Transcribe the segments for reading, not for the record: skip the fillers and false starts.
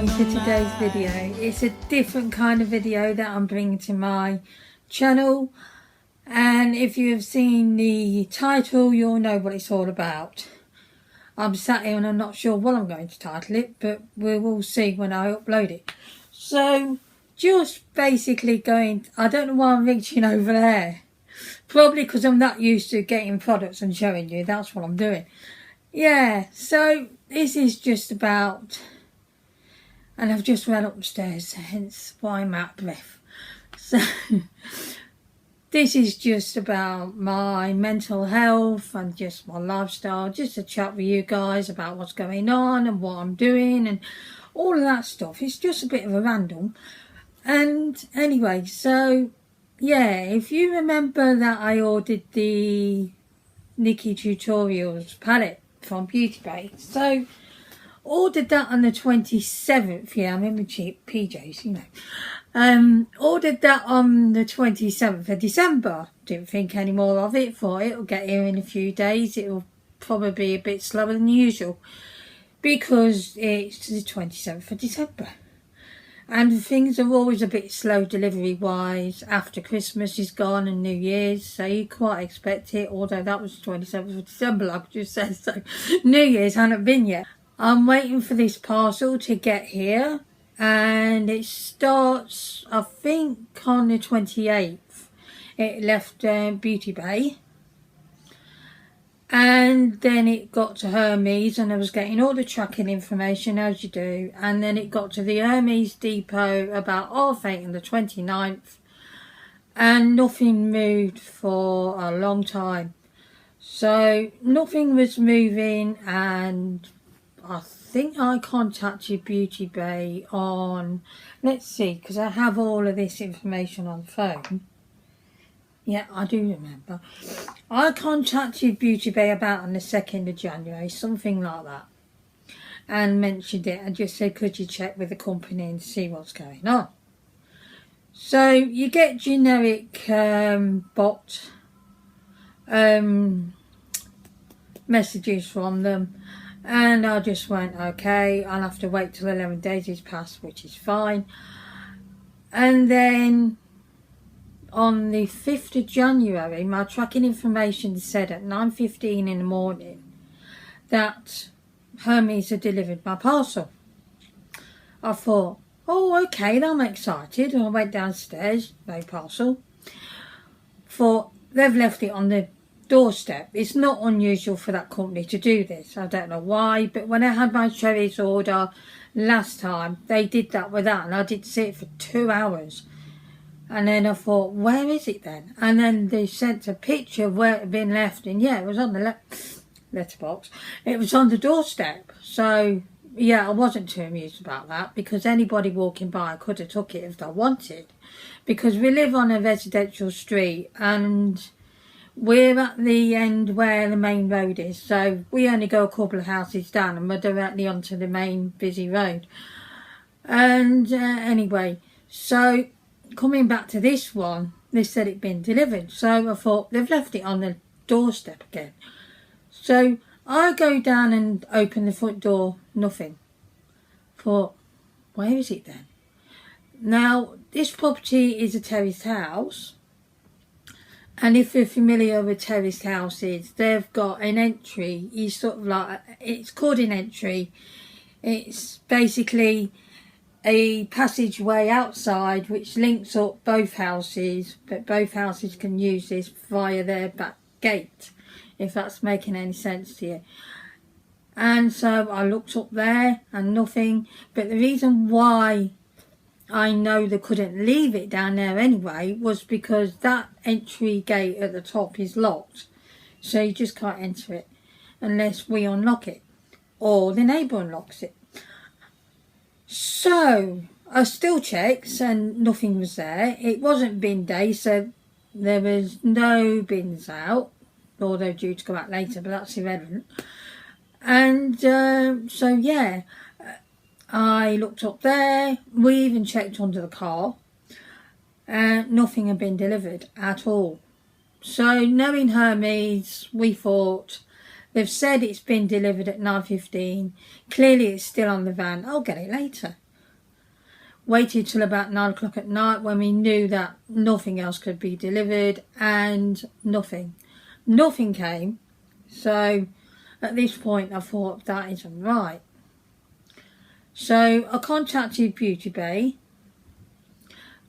everyone to today's video. It's a different kind of video that I'm bringing to my channel, and if you have seen the title you'll know what it's all about. I'm sat here and I'm not sure what I'm going to title it, but we will see when I upload it. So just basically going, I don't know why I'm reaching over there, probably because I'm not used to getting products and showing you. That's what I'm doing. Yeah, so this is just about, and I've just run upstairs, hence why I'm out of breath. So this is just about my mental health and just my lifestyle, just to chat with you guys about what's going on and what I'm doing and all of that stuff. It's just a bit of a random. And anyway, so yeah, if you remember that I ordered the Nikki Tutorials palette from Beauty Bay, so ordered that on the 27th. Yeah, I'm in my cheap PJs, you know. Ordered that on the 27th of December. Didn't think any more of it. Thought it'll get here in a few days. It'll probably be a bit slower than usual because it's the 27th of December. And things are always a bit slow delivery wise after Christmas is gone and New Year's, so you quite expect it, although that was the 27th of December like I just said, so New Year's hadn't been yet. I'm waiting for this parcel to get here, and it starts I think on the 28th. It left Beauty Bay, and then it got to Hermes, and I was getting all the tracking information as you do, and then it got to the Hermes depot about 8:30 on the 29th, and nothing moved for a long time. So nothing was moving, and I think I contacted Beauty Bay on, let's see, because I have all of this information on the phone. Yeah, I do remember. I contacted Beauty Bay about on the 2nd of January, something like that, and mentioned it and just said, could you check with the company and see what's going on? So you get generic bot messages from them, and I just went, okay, I'll have to wait till 11 days is passed, which is fine. And then on the 5th of January, my tracking information said at 9:15 in the morning that Hermes had delivered my parcel. I thought, oh, okay, I'm excited. I went downstairs, no parcel. Thought, they've left it on the doorstep. It's not unusual for that company to do this. I don't know why, but when I had my cherries order last time, they did that with that, and I did see it for 2 hours. And then I thought, where is it then? And then they sent a picture of where it had been left, and yeah, it was on the letterbox. It was on the doorstep. So yeah, I wasn't too amused about that, because anybody walking by could have took it if they wanted, because we live on a residential street and we're at the end where the main road is, so we only go a couple of houses down and we're directly onto the main busy road. And anyway, so coming back to this one, they said it'd been delivered, so I thought they've left it on the doorstep again. So I go down and open the front door, nothing. Thought, where is it then? Now this property is a terraced house, and if you're familiar with terraced houses, they've got an entry. You sort of like, it's called an entry. It's basically a passageway outside which links up both houses, but both houses can use this via their back gate, if that's making any sense to you. And so I looked up there and nothing, but the reason why I know they couldn't leave it down there anyway was because that entry gate at the top is locked, so you just can't enter it unless we unlock it or the neighbour unlocks it. So I still checked and nothing was there. It wasn't bin day, so there was no bins out, although due to go out later, but that's irrelevant. And so yeah, I looked up there. We even checked under the car, and nothing had been delivered at all. So knowing Hermes, we thought, they've said it's been delivered at 9:15. Clearly it's still on the van. I'll get it later. waited till about 9 o'clock at night when we knew that nothing else could be delivered, and nothing came. So at this point I thought, that isn't right. So I contacted Beauty Bay,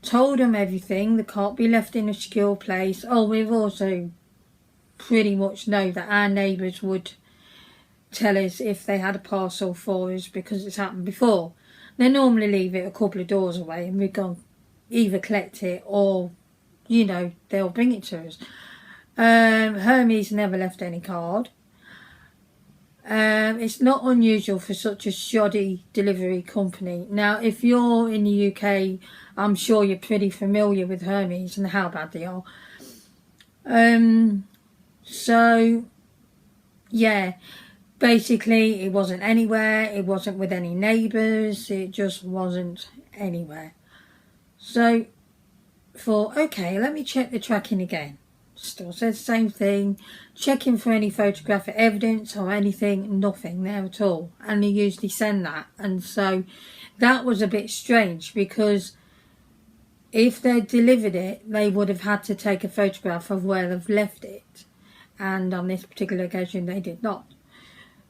told them everything, they can't be left in a secure place. Oh, we've also pretty much know that our neighbours would tell us if they had a parcel for us, because it's happened before. They normally leave it a couple of doors away and we go either collect it or, you know, they'll bring it to us. Hermes never left any card. It's not unusual for such a shoddy delivery company. Now, if you're in the UK, I'm sure you're pretty familiar with Hermes and how bad they are. So, yeah, basically it wasn't anywhere, it wasn't with any neighbours, it just wasn't anywhere. So, okay, let me check the tracking again. Still says the same thing, checking for any photographic evidence or anything, nothing there at all. And they usually send that. And so that was a bit strange, because if they delivered it, they would have had to take a photograph of where they've left it. And on this particular occasion, they did not.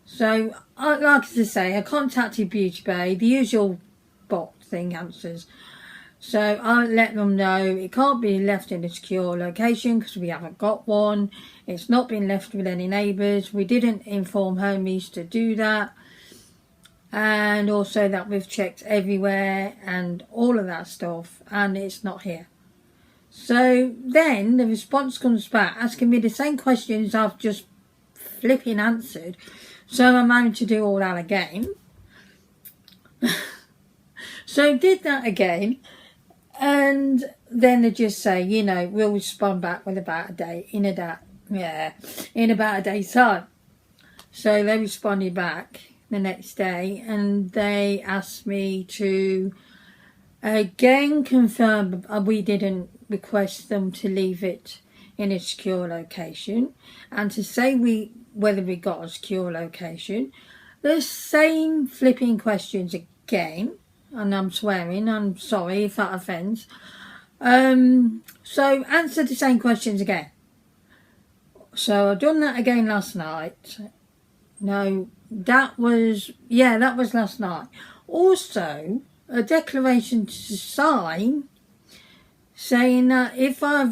So, like I say, I contacted Beauty Bay, the usual bot thing answers. So I let them know it can't be left in a secure location because we haven't got one. It's not been left with any neighbours. We didn't inform Hermes to do that. And also that we've checked everywhere and all of that stuff, and it's not here. So then the response comes back asking me the same questions I've just flipping answered. So I'm having to do all that again. So did that again. And then they just say, you know, we'll respond back with about a day, in about a day's time. So they responded back the next day, and they asked me to again confirm we didn't request them to leave it in a secure location, and to say whether we got a secure location. The same flipping questions again. And I'm swearing, I'm sorry if that offends. So answer the same questions again. So I've done that again last night. No, that was last night. Also, a declaration to sign saying that if I've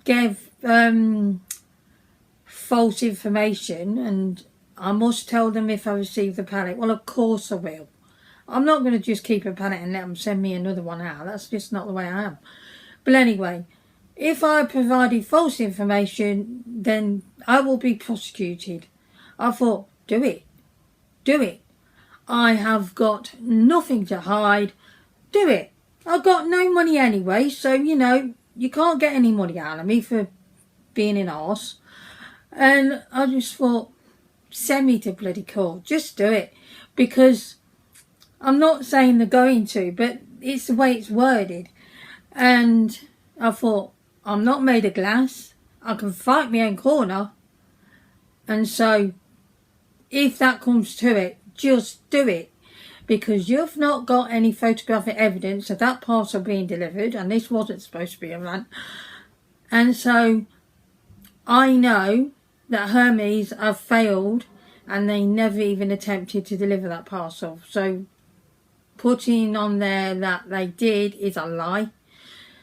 gave false information, and I must tell them if I receive the pallet. Well, of course I will. I'm not going to just keep a pallet and let them send me another one out. That's just not the way I am. But anyway, if I provided false information, then I will be prosecuted. I thought, do it. Do it. I have got nothing to hide. Do it. I've got no money anyway, so, you know, you can't get any money out of me for being an arse. And I just thought, send me to bloody court. Just do it. Because I'm not saying they're going to, but it's the way it's worded. And I thought, I'm not made of glass. I can fight my own corner. And so, if that comes to it, just do it. Because you've not got any photographic evidence of that parcel being delivered. And this wasn't supposed to be a rant. And so, I know that Hermes have failed. And they never even attempted to deliver that parcel. So, putting on there that they did is a lie.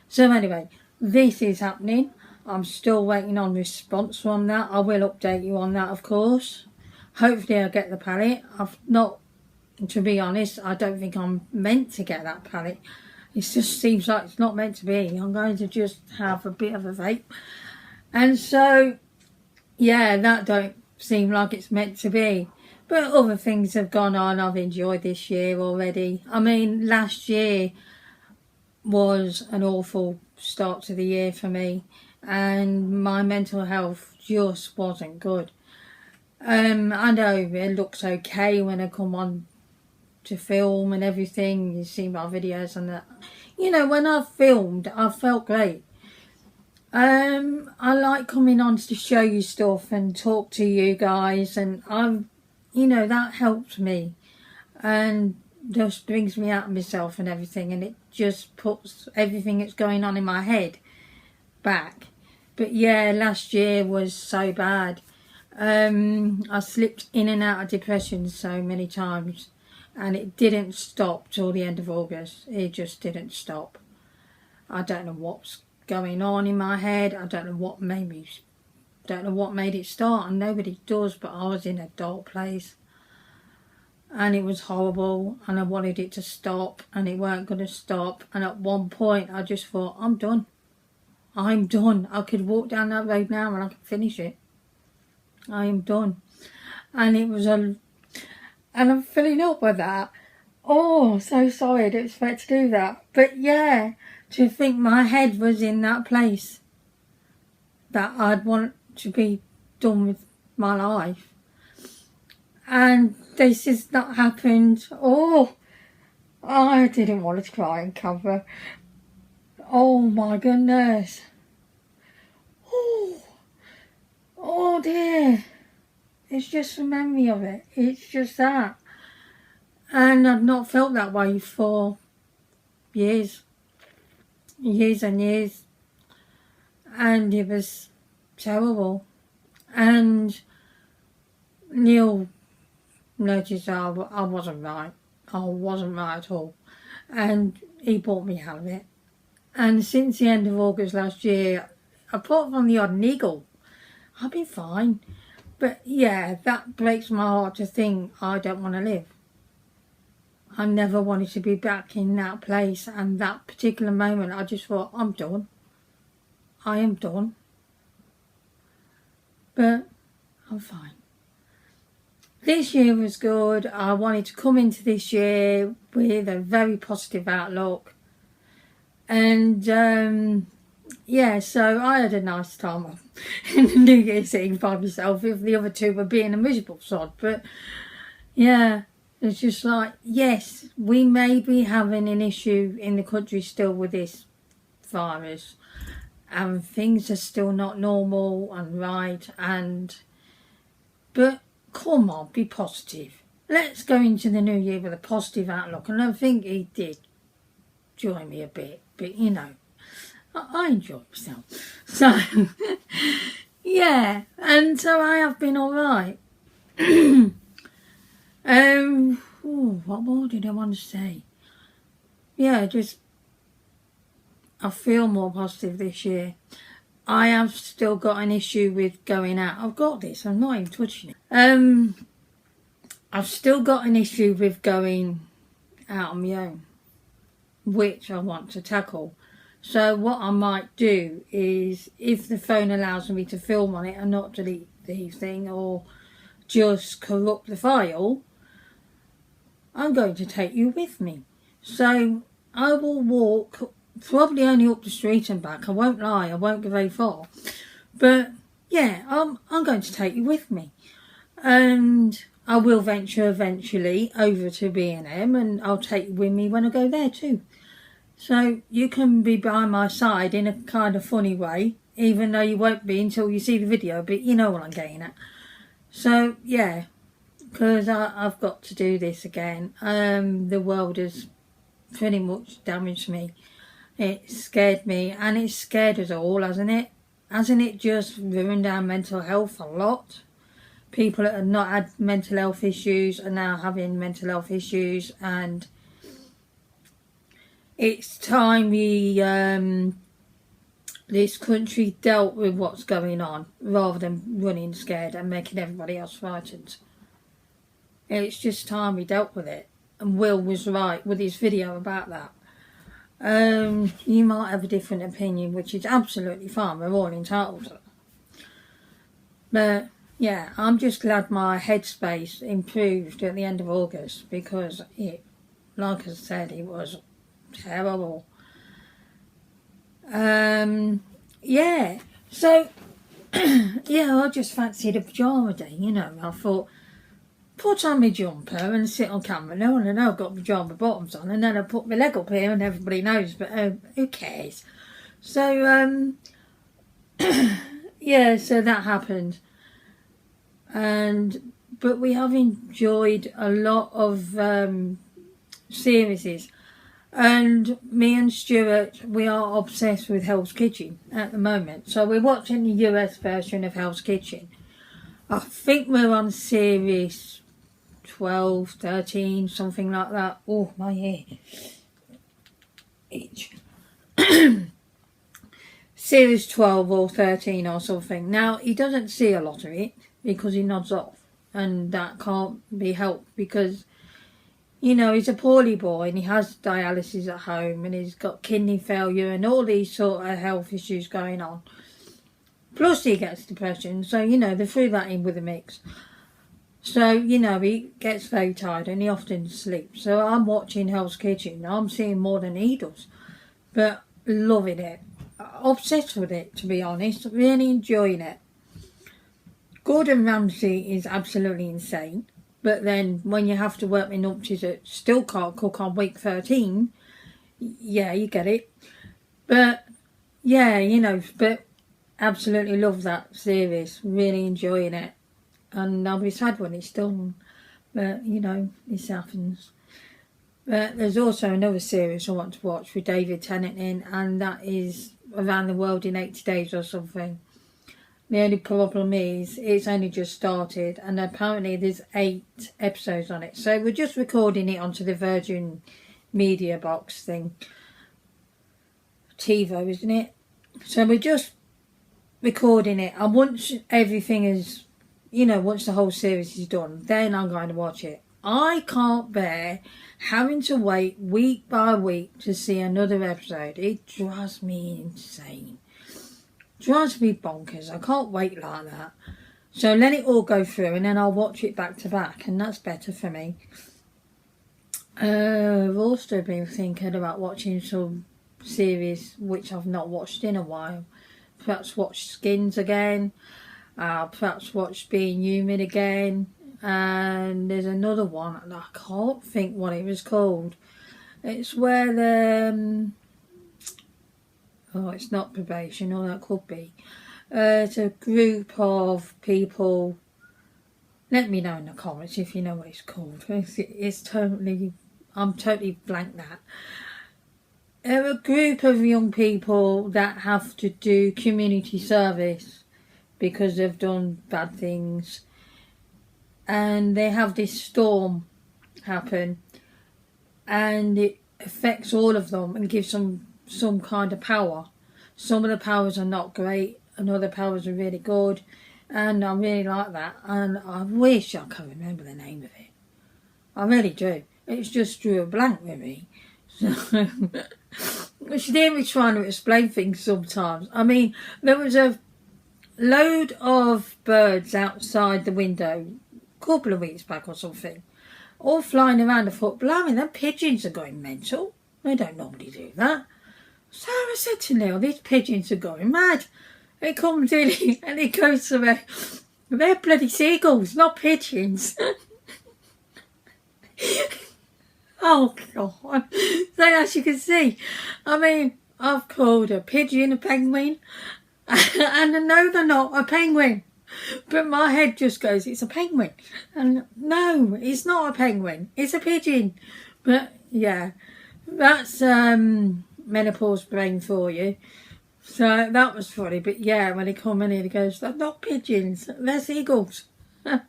So anyway, this is happening. I'm still waiting on response from that. I will update you on that, of course. Hopefully I'll get the pallet. To be honest, I don't think I'm meant to get that pallet. It just seems like it's not meant to be. I'm going to just have a bit of a vape. And so, yeah, that don't seem like it's meant to be. But other things have gone on I've enjoyed this year already. I mean, last year was an awful start to the year for me. And my mental health just wasn't good. I know it looks okay when I come on to film and everything. You see my videos and that. You know, when I filmed, I felt great. I like coming on to show you stuff and talk to you guys. And you know, that helped me. And just brings me out of myself and everything, and it just puts everything that's going on in my head back. But yeah, last year was so bad. I slipped in and out of depression so many times, and it didn't stop till the end of August. It just didn't stop. I don't know what's going on in my head. I don't know what made it start, and nobody does, but I was in a dark place. And it was horrible, and I wanted it to stop, and it weren't going to stop. And at one point I just thought, I'm done. I could walk down that road now and I could finish it. I am done. And it was and I'm filling up with that. Oh, so sorry, I didn't expect to do that. But yeah, to think my head was in that place that I'd want to be done with my life. And this has not happened. Oh, I didn't want to cry and cover. Oh my goodness. Oh dear. It's just a memory of it. It's just that. And I've not felt that way for years. Years and years. And it was terrible. And Neil noticed I wasn't right. I wasn't right at all. And he brought me out of it. And since the end of August last year, apart from the odd niggle, I've been fine. But yeah, that breaks my heart to think I don't want to live. I never wanted to be back in that place, and that particular moment I just thought, I'm done. I am done. But I'm fine. This year was good. I wanted to come into this year with a very positive outlook. And yeah, so I had a nice time off in the New Year's Eve by myself, if the other two were being a miserable sod. But yeah, it's just like, yes, we may be having an issue in the country still with this virus, and things are still not normal and right, but come on, be positive. Let's go into the new year with a positive outlook. And I think he did join me a bit, but you know, I enjoyed myself. So, yeah, and so I have been alright. What more did I want to say? Yeah, just, I feel more positive this year. I have still got an issue with going out. I've got this, I'm not even touching it. I've still got an issue with going out on my own, which I want to tackle. So what I might do is, if the phone allows me to film on it and not delete the thing or just corrupt the file, I'm going to take you with me. So I will walk probably only up the street and back. I won't lie, I won't go very far. But yeah, I'm going to take you with me. And I will venture eventually over to B&M, and I'll take you with me when I go there too. So you can be by my side in a kind of funny way, even though you won't be until you see the video, but you know what I'm getting at. So yeah, because I've got to do this again. The world has pretty much damaged me. It scared me, and it's scared us all, hasn't it? Hasn't it just ruined our mental health a lot? People that have not had mental health issues are now having mental health issues, and it's time this country dealt with what's going on rather than running scared and making everybody else frightened. It's just time we dealt with it, and Will was right with his video about that. You might have a different opinion, which is absolutely fine, we're all entitled to it. But yeah, I'm just glad my headspace improved at the end of August, because it, like I said, it was terrible. Yeah, so yeah, I just fancied a pyjama day, you know. I thought, put on my jumper and sit on camera. No one will know I've got pyjama bottoms on, and then I put my leg up here and everybody knows, but who cares? So yeah, so that happened. But we have enjoyed a lot of series. And me and Stuart, we are obsessed with Hell's Kitchen at the moment. So we're watching the US version of Hell's Kitchen. I think we're on series 12, 13, something like that. Oh, my ear. Itch. Series 12 or 13 or something. Now, he doesn't see a lot of it because he nods off. And that can't be helped because, you know, he's a poorly boy and he has dialysis at home and he's got kidney failure and all these sort of health issues going on. Plus he gets depression, so, you know, they threw that in with the mix. So, you know, he gets very tired and he often sleeps. So I'm watching Hell's Kitchen. I'm seeing more than he does. But loving it. Obsessed with it, to be honest. Really enjoying it. Gordon Ramsay is absolutely insane. But then when you have to work with numpties that still can't cook on week 13, yeah, you get it. But, yeah, you know, but absolutely love that series. Really enjoying it. And I'll be sad when it's done. But, you know, this happens. But there's also another series I want to watch with David Tennant in, and that is Around the World in 80 Days or something. The only problem is it's only just started and apparently there's 8 episodes on it. So we're just recording it onto the Virgin Media box thing. TiVo, isn't it? So we're just recording it. And once everything is, you know, once the whole series is done, then I'm going to watch it. I can't bear having to wait week by week to see another episode. It drives me insane. Drives me bonkers. I can't wait like that. So let it all go through and then I'll watch it back to back, and that's better for me. I've also been thinking about watching some series which I've not watched in a while. Perhaps watch Skins again. Perhaps watch Being Human again. And there's another one and I can't think what it was called. It's where the oh, it's not probation, or that could be. It's a group of people. Let me know in the comments if you know what it's called. It's totally, I'm totally blank that. They're a group of young people that have to do community service because they've done bad things. And they have this storm happen and it affects all of them and gives them some kind of power. Some of the powers are not great and other powers are really good, and I really like that, and I wish I could remember the name of it. I really do. It's just drew a blank with me. So she didn't be trying to explain things sometimes. I mean, there was a load of birds outside the window a couple of weeks back or something, all flying around the foot. Blimey, them pigeons are going mental. They don't normally do that. So I said to Neil, these pigeons are going mad. He comes in and he goes to me, they're bloody seagulls, not pigeons. Oh, God. So as you can see, I mean, I've called a pigeon a penguin. And no, they're not a penguin. But my head just goes, it's a penguin. And no, it's not a penguin. It's a pigeon. But, yeah, that's menopause brain for you. So that was funny. But, yeah, when he come in, he goes, they're not pigeons. They're seagulls. I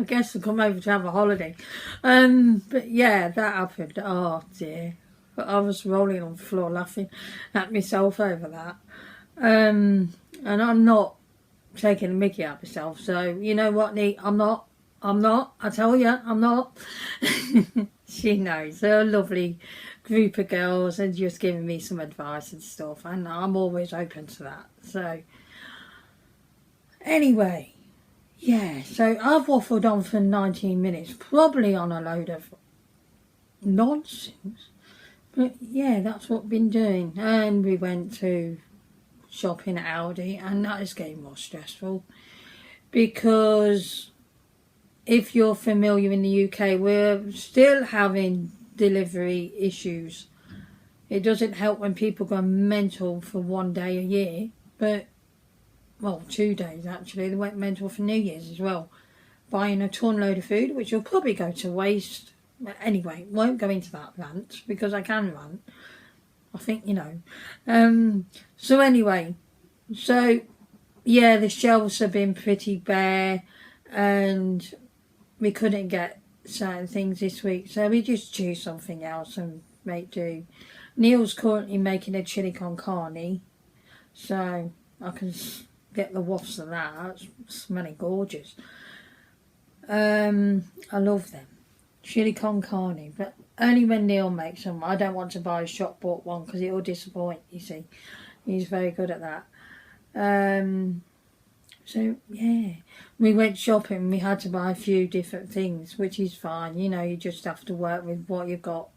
guess I'll come over to have a holiday. But, yeah, that happened. Oh, dear. But I was rolling on the floor laughing at myself over that. And I'm not taking a mickey out myself. So, you know what, Nee? I'm not. I tell you, I'm not. She knows. They're a lovely group of girls and just giving me some advice and stuff. And I'm always open to that. So, anyway. Yeah, so I've waffled on for 19 minutes. Probably on a load of nonsense. But, yeah, that's what we've been doing. And we went to shopping at Aldi, and that is getting more stressful because if you're familiar in the UK, we're still having delivery issues. It doesn't help when people go mental for one day a year, but, well, 2 days actually. They went mental for New Year's as well, buying a ton load of food, which will probably go to waste But anyway, won't go into that rant because I can rant. I think you know. So anyway, so yeah, the shelves have been pretty bare, and we couldn't get certain things this week, so we just choose something else and make do. Neil's currently making a chili con carne, so I can get the wafts of that. It's smelling gorgeous. I love them. Chili con carne, but only when Neil makes them. I don't want to buy a shop bought one because it will disappoint, you see. He's very good at that. So yeah, we went shopping. We had to buy a few different things, which is fine. You know, you just have to work with what you've got.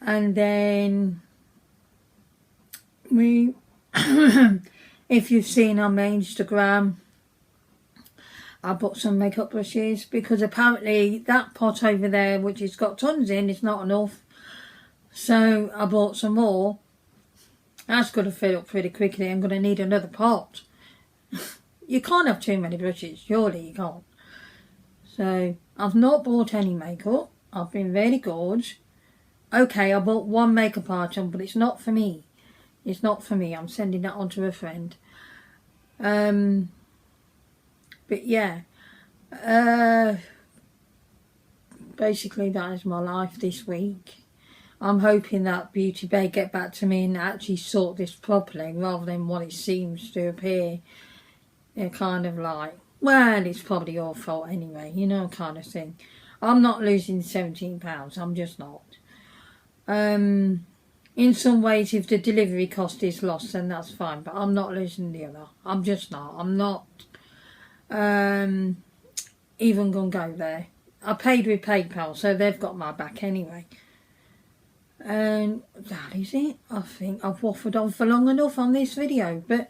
And then we, if you've seen on my Instagram, I bought some makeup brushes because apparently that pot over there, which has got tons in, is not enough. So I bought some more. That's going to fill up pretty quickly. I'm going to need another pot. You can't have too many brushes, surely you can't. So I've not bought any makeup. I've been really good. Okay, I bought one makeup item, but it's not for me. It's not for me. I'm sending that on to a friend. But yeah, basically that is my life this week. I'm hoping that Beauty Bay get back to me and actually sort this properly rather than what it seems to appear. They're kind of like, well, it's probably your fault anyway, you know, kind of thing. I'm not losing £17, I'm just not. In some ways, if the delivery cost is lost, then that's fine, but I'm not losing the other. I'm just not. I'm not even going to go there. I paid with PayPal, so they've got my back anyway. And that is it. I think I've waffled on for long enough on this video. But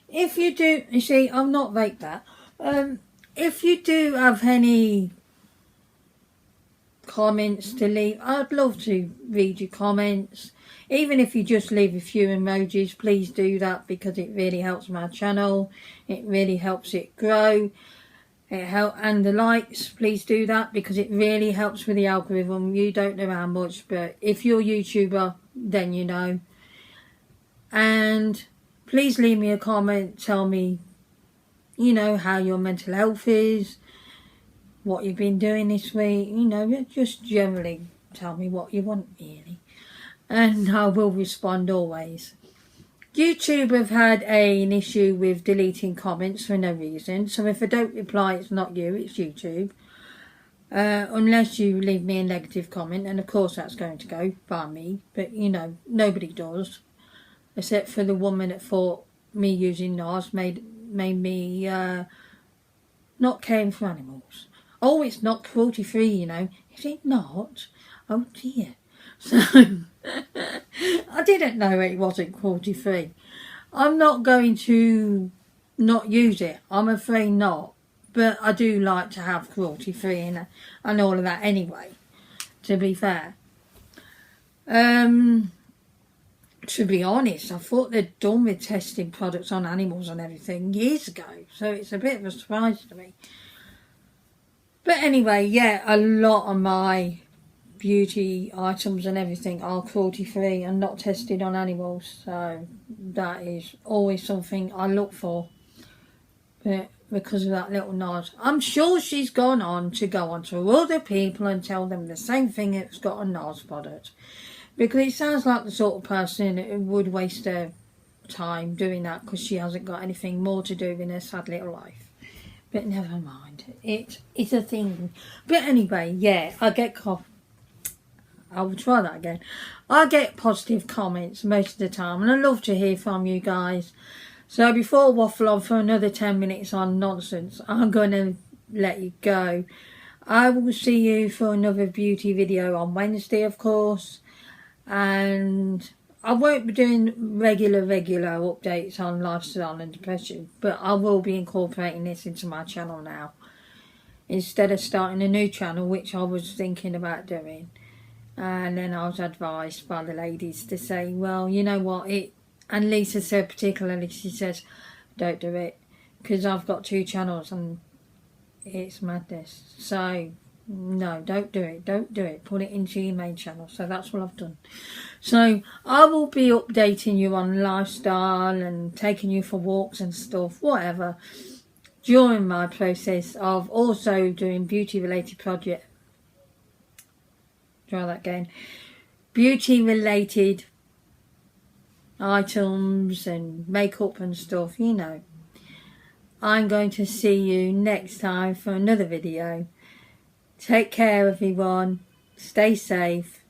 if you do, you see, I've not vaped that. If you do have any comments to leave, I'd love to read your comments. Even if you just leave a few emojis, please do that because it really helps my channel. It really helps it grow. And the likes, please do that because it really helps with the algorithm. You don't know how much, but if you're a YouTuber, then you know. And please leave me a comment. Tell me, you know, how your mental health is, what you've been doing this week. You know, just generally tell me what you want, really. And I will respond always. YouTube have had an issue with deleting comments for no reason. So if I don't reply, it's not you, it's YouTube. Unless you leave me a negative comment. And of course that's going to go by me. But, you know, nobody does. Except for the woman that thought me using NARS made me not caring for animals. Oh, it's not cruelty free, you know. Is it not? Oh dear. So, I didn't know it wasn't cruelty free. I'm not going to not use it. I'm afraid not. But I do like to have cruelty free and all of that anyway, to be fair. To be honest, I thought they'd done with testing products on animals and everything years ago. So it's a bit of a surprise to me. But anyway, yeah, a lot of my beauty items and everything are cruelty free and not tested on animals, so that is always something I look for. But because of that little nod, I'm sure she's gone on to other people and tell them the same thing it's got a NARS product, because it sounds like the sort of person who would waste her time doing that because she hasn't got anything more to do in her sad little life. But never mind, it's a thing. But anyway, yeah, I will try that again. I get positive comments most of the time and I love to hear from you guys. So before I waffle on for another 10 minutes on nonsense, I'm going to let you go. I will see you for another beauty video on Wednesday, of course. And I won't be doing regular updates on lifestyle and depression, but I will be incorporating this into my channel now. Instead of starting a new channel, which I was thinking about doing. And then I was advised by the ladies to say, well, you know what, and Lisa said particularly, she says, don't do it, because I've got 2 channels and it's madness. So No, don't do it. Don't do it. Put it into your main channel. So that's what I've done. So I will be updating you on lifestyle and taking you for walks and stuff, whatever, during my process of also doing beauty related project. Try that again. Beauty related items and makeup and stuff, you know. I'm going to see you next time for another video. Take care, everyone. Stay safe.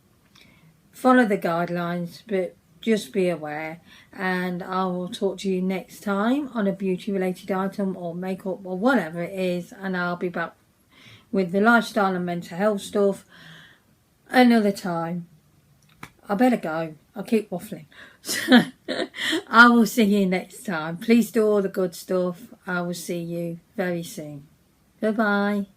Follow the guidelines, but just be aware. And I will talk to you next time on a beauty related item or makeup or whatever it is. And I'll be back with the lifestyle and mental health stuff another time. I better go. I'll keep waffling. So I will see you next time. Please do all the good stuff. I will see you very soon. Goodbye.